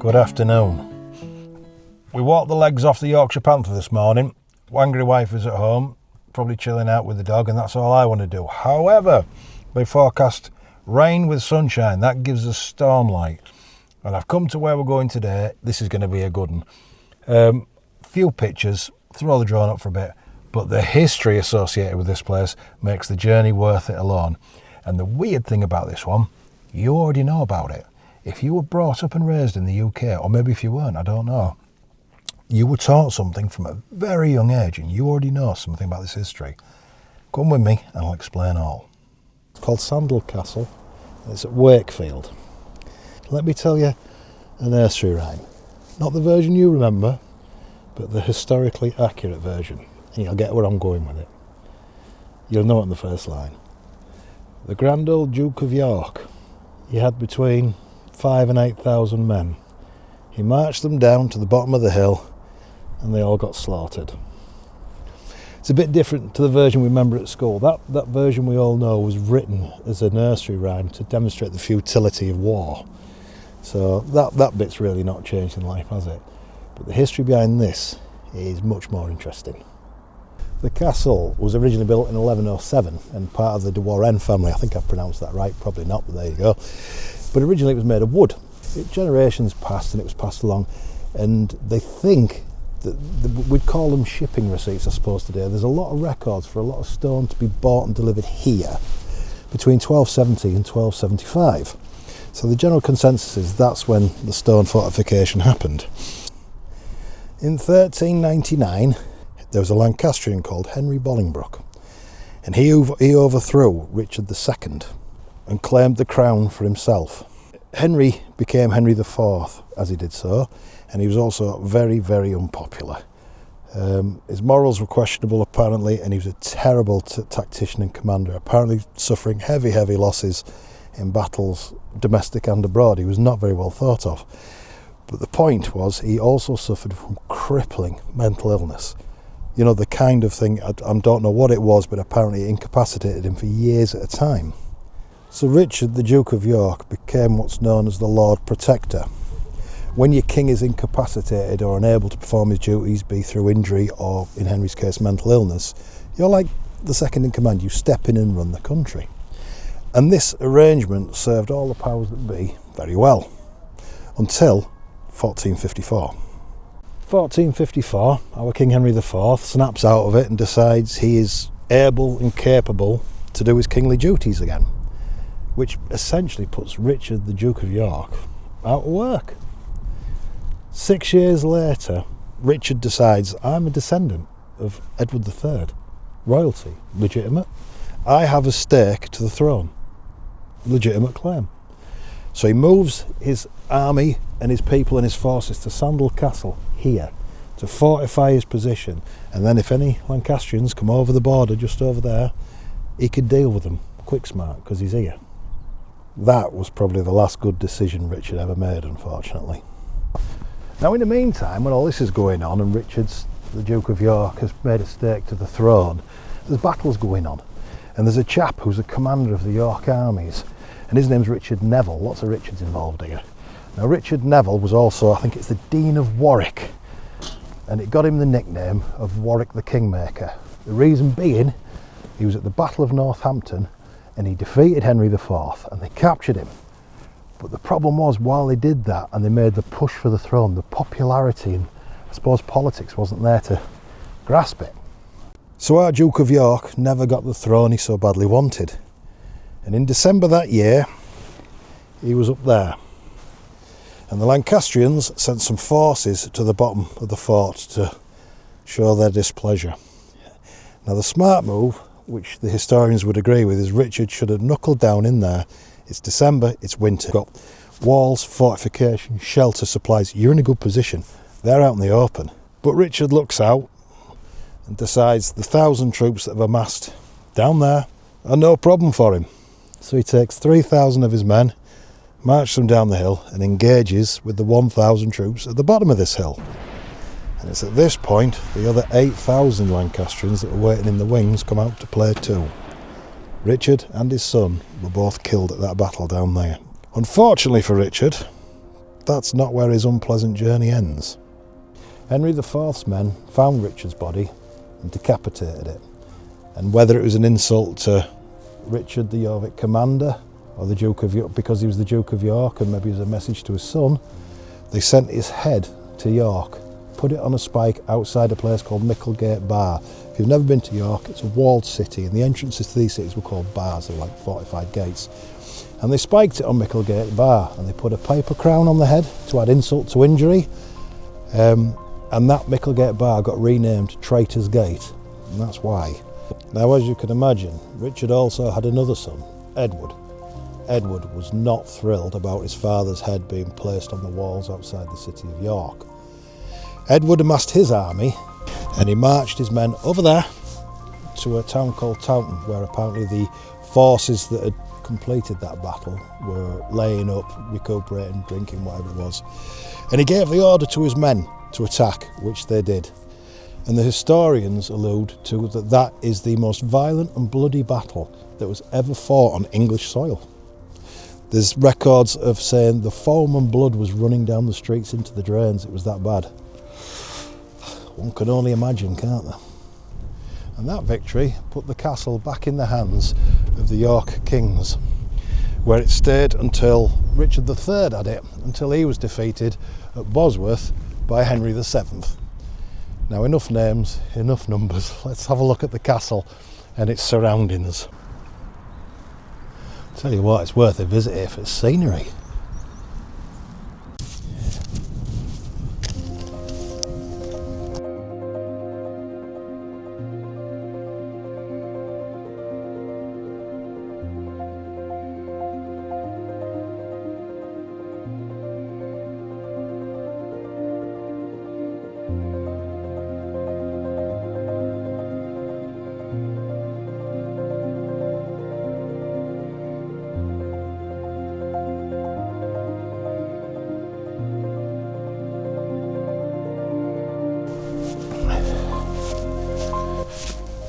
Good afternoon. We walked the legs off the Yorkshire Panther this morning. Angry wife is at home, probably chilling out with the dog, and that's all I want to do. However, they forecast rain with sunshine. That gives us stormlight. And I've come to where we're going today. This is going to be a good one. Few pictures, throw the drone up for a bit, but the history associated with this place makes the journey worth it alone. And the weird thing about this one, you already know about it. If you were brought up and raised in the UK, or maybe if you weren't, I don't know, you were taught something from a very young age and you already know something about this history. Come with me and I'll explain all. It's called Sandal Castle. It's at Wakefield. Let me tell you a nursery rhyme. Not the version you remember, but the historically accurate version. And you'll get where I'm going with it. You'll know it in the first line. The grand old Duke of York, he had between 5,000 and 8,000 men. He marched them down to the bottom of the hill and they all got slaughtered. It's a bit different to the version we remember at school. That version we all know was written as a nursery rhyme to demonstrate the futility of war. So that bit's really not changed in life, has it? But the history behind this is much more interesting. The castle was originally built in 1107 and part of the de Warenne family. I think I've pronounced that right, probably not, but there you go. But originally it was made of wood. Generations passed and it was passed along, and they think that we'd call them shipping receipts, I suppose, today. There's a lot of records for a lot of stone to be bought and delivered here between 1270 and 1275. So the general consensus is that's when the stone fortification happened. In 1399, there was a Lancastrian called Henry Bolingbroke, and he overthrew Richard II and claimed the crown for himself. Henry became Henry IV as he did so, and he was also very, very unpopular. His morals were questionable apparently, and he was a terrible tactician and commander, apparently suffering heavy losses in battles domestic and abroad. He was not very well thought of. But the point was, he also suffered from crippling mental illness. You know, the kind of thing, I don't know what it was, but apparently it incapacitated him for years at a time. So Richard, the Duke of York, became what's known as the Lord Protector. When your king is incapacitated or unable to perform his duties, be through injury or, in Henry's case, mental illness, you're like the second in command. You step in and run the country. And this arrangement served all the powers that be very well, until 1454. 1454, our King Henry IV snaps out of it and decides he is able and capable to do his kingly duties again, which essentially puts Richard, the Duke of York, out of work. 6 years later, Richard decides, I'm a descendant of Edward III, royalty, legitimate. I have a stake to the throne, legitimate claim. So he moves his army and his people and his forces to Sandal Castle here to fortify his position, and then if any Lancastrians come over the border just over there, he could deal with them quick smart because he's here. That was probably the last good decision Richard ever made, unfortunately. Now in the meantime, when all this is going on and Richard's, the Duke of York, has made a stake to the throne, there's battles going on, and there's a chap who's a commander of the York armies, and his name's Richard Neville. Lots of Richards involved here. Now Richard Neville was also, I think it's the Dean of Warwick, and it got him the nickname of Warwick the Kingmaker. The reason being, he was at the Battle of Northampton and he defeated Henry IV and they captured him. But the problem was, while they did that and they made the push for the throne, the popularity and I suppose politics wasn't there to grasp it. So our Duke of York never got the throne he so badly wanted. And in December that year, he was up there. And the Lancastrians sent some forces to the bottom of the fort to show their displeasure. Now the smart move, which the historians would agree with, is Richard should have knuckled down in there. It's December, it's winter. Got walls, fortification, shelter, supplies. You're in a good position. They're out in the open. But Richard looks out and decides the 1,000 troops that have amassed down there are no problem for him. So he takes 3,000 of his men, marches them down the hill and engages with the 1,000 troops at the bottom of this hill. And it's at this point the other 8,000 Lancastrians that were waiting in the wings come out to play too. Richard and his son were both killed at that battle down there. Unfortunately for Richard, that's not where his unpleasant journey ends. Henry IV's men found Richard's body and decapitated it. And whether it was an insult to Richard, the Jorvik commander, or the Duke of York, because he was the Duke of York, and maybe as a message to his son, they sent his head to York, put it on a spike outside a place called Micklegate Bar. If you've never been to York, it's a walled city, and the entrances to these cities were called bars. They were like fortified gates. And they spiked it on Micklegate Bar, and they put a paper crown on the head to add insult to injury. And that Micklegate Bar got renamed Traitor's Gate, and that's why. Now, as you can imagine, Richard also had another son, Edward. Edward was not thrilled about his father's head being placed on the walls outside the city of York. Edward amassed his army, and he marched his men over there to a town called Taunton, where apparently the forces that had completed that battle were laying up, recuperating, drinking, whatever it was. And he gave the order to his men to attack, which they did. And the historians allude to that is the most violent and bloody battle that was ever fought on English soil. There's records of saying the foam and blood was running down the streets into the drains. It was that bad. One can only imagine, can't they? And that victory put the castle back in the hands of the York kings, where it stayed until Richard III had it, until he was defeated at Bosworth by Henry VII. Now, enough names, enough numbers. Let's have a look at the castle and its surroundings. Tell you what, it's worth a visit here for its scenery.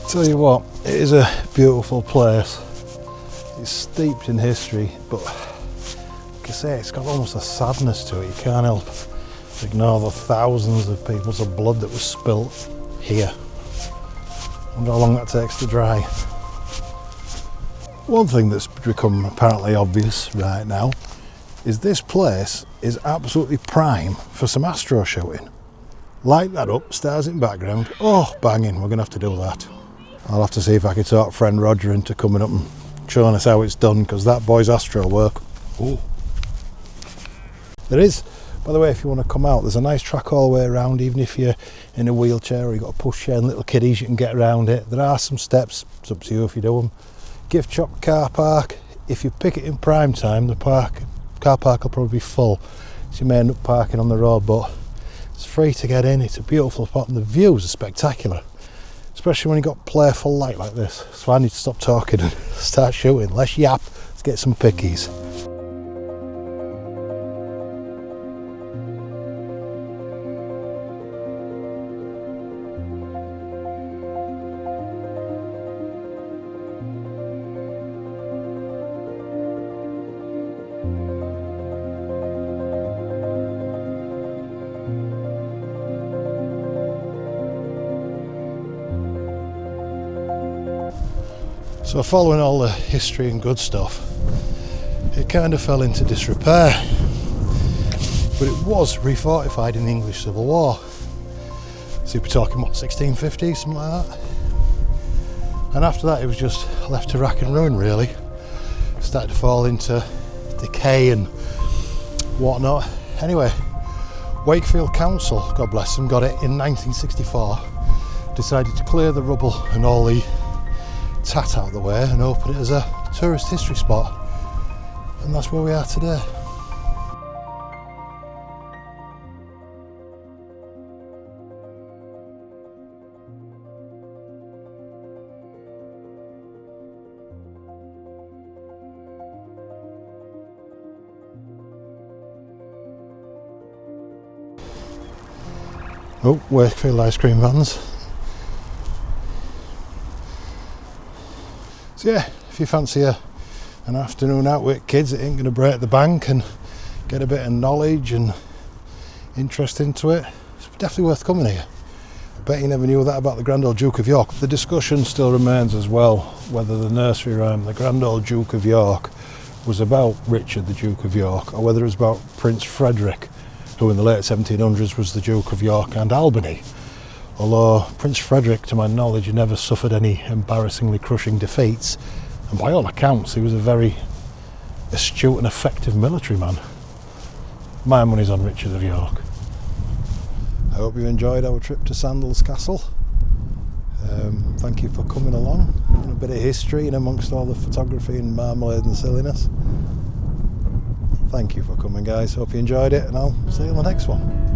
Tell you what, it is a beautiful place. It's steeped in history, but like I say, it's got almost a sadness to it. You can't help but ignore the thousands of people's blood that was spilt here. I wonder how long that takes to dry. One thing that's become apparently obvious right now is this place is absolutely prime for some astro shooting. Light that up, stars in background. Oh, banging, we're going to have to do that. I'll have to see if I can talk friend Roger into coming up and showing us how it's done, because that boy's astro work. Ooh. There is, by the way, if you want to come out, there's a nice track all the way around, even if you're in a wheelchair or you've got a pushchair and little kiddies, you can get around it. There are some steps, it's up to you if you do them. Gift shop car park, if you pick it in prime time, the car park will probably be full, so you may end up parking on the road, but it's free to get in. It's a beautiful spot and the views are spectacular. Especially when you've got playful light like this. So I need to stop talking and start shooting. Let's yap, let's get some pickies. So following all the history and good stuff, it kind of fell into disrepair. But it was refortified in the English Civil War. So we're talking, what, 1650, something like that? And after that it was just left to rack and ruin, really. It started to fall into decay and whatnot. Anyway, Wakefield Council, God bless them, got it in 1964. Decided to clear the rubble and all the tat out of the way and open it as a tourist history spot, and that's where we are today. Oh, Wakefield ice cream vans. So yeah, if you fancy an afternoon out with kids, it ain't going to break the bank, and get a bit of knowledge and interest into it. It's definitely worth coming here. I bet you never knew that about the Grand Old Duke of York. The discussion still remains as well whether the nursery rhyme, the Grand Old Duke of York, was about Richard the Duke of York, or whether it was about Prince Frederick, who in the late 1700s was the Duke of York and Albany. Although Prince Frederick, to my knowledge, never suffered any embarrassingly crushing defeats, and by all accounts he was a very astute and effective military man. My money's on Richard of York. I hope you enjoyed our trip to Sandal's Castle. Thank you for coming along, and a bit of history in amongst all the photography and marmalade and silliness. Thank you for coming, guys. Hope you enjoyed it, and I'll see you on the next one.